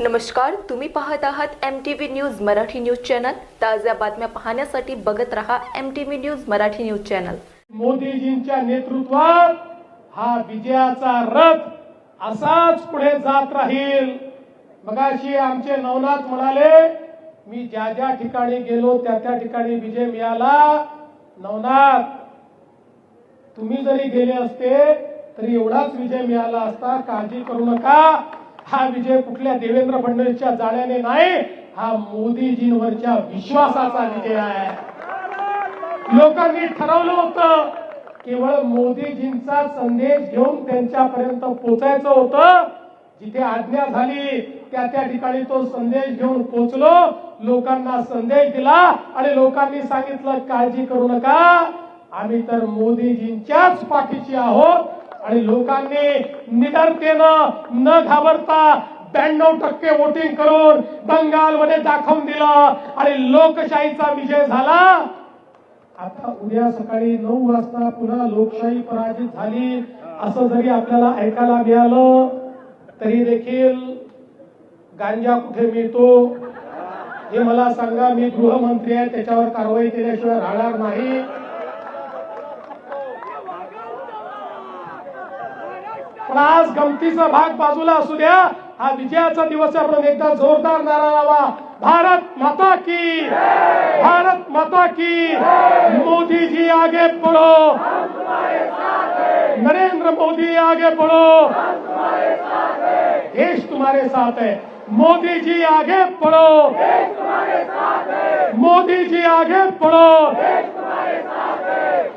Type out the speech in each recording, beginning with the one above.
नमस्कार, तुम्ही पाहत आहात MTV news Marathi news channel. ताज्या बातम्या पाहण्यासाठी बघत रहा MTV news Marathi news channel. मोदीजींच्या नेतृत्वात हा विजयाचा रथ असाच पुढे जात राहील। मगाशी आमचे नवनाथ म्हणाले, मी ज्या ज्या ठिकाणी गेलो त्या त्या ठिकाणी विजय मिळाला। नवनाथ, तुम्ही जरी गेले असते तरी एवढाच विजय मिळाला असता, काळजी करू नका। हा विजय कुठल्या देवेंद्र फडणवीसच्या जाण्याने नाही, हा मोदीजींवरच्या विश्वासाचा विजय आहे। लोकांनी ठरवलं होतं केवळ मोदीजींचा संदेश घेऊन त्यांच्यापर्यंत पोहोचायचं होतं। जिथे आज्ञा झाली त्या त्या ठिकाणी तो संदेश घेऊन पोहोचलो, लोकांना संदेश दिला आणि लोकांनी सांगितलं काळजी करू नका, आम्ही तर मोदीजींच्याच पाठीशी आहोत। आणि लोकांनी निडरतेनं न घाबरता 92% वोटिंग करून बंगालमध्ये दाखवून दिलं आणि लोकशाहीचा विजय झाला। आता उद्या सकाळी 9 वाजता पुन्हा लोकशाही पराजित झाली असं जरी आपल्याला ऐकायला मिळालं तरी देखील गांजा कुठे मिळतो हे मला सांगा। मी गृहमंत्री आहे, त्याच्यावर कारवाई केल्याशिवाय राहणार नाही। पण आज गमतीचा भाग बाजूला असू द्या, हा विजयाचा दिवस आहे म्हणून एकदा जोरदार नारा लावा, भारत माता की, भारत माता की। मोदी जी आगे बढ़ो, नरेंद्र मोदी आगे बढ़ो, देश तुम्हारे साथ है। मोदी जी आगे बढ़ो, मोदी जी आगे बढ़ो।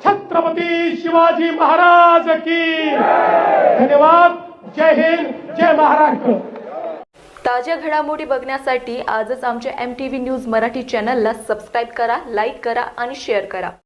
छत्रपति शिवाजी महाराज की। धन्यवाद। जय हिंद, जय महाराष्ट्र। ताज्या घडामोडी बघण्यासाठी आजच आमच्या MTV न्यूज मराठी चॅनलला सबस्क्राइब करा, लाईक करा आणि शेअर करा।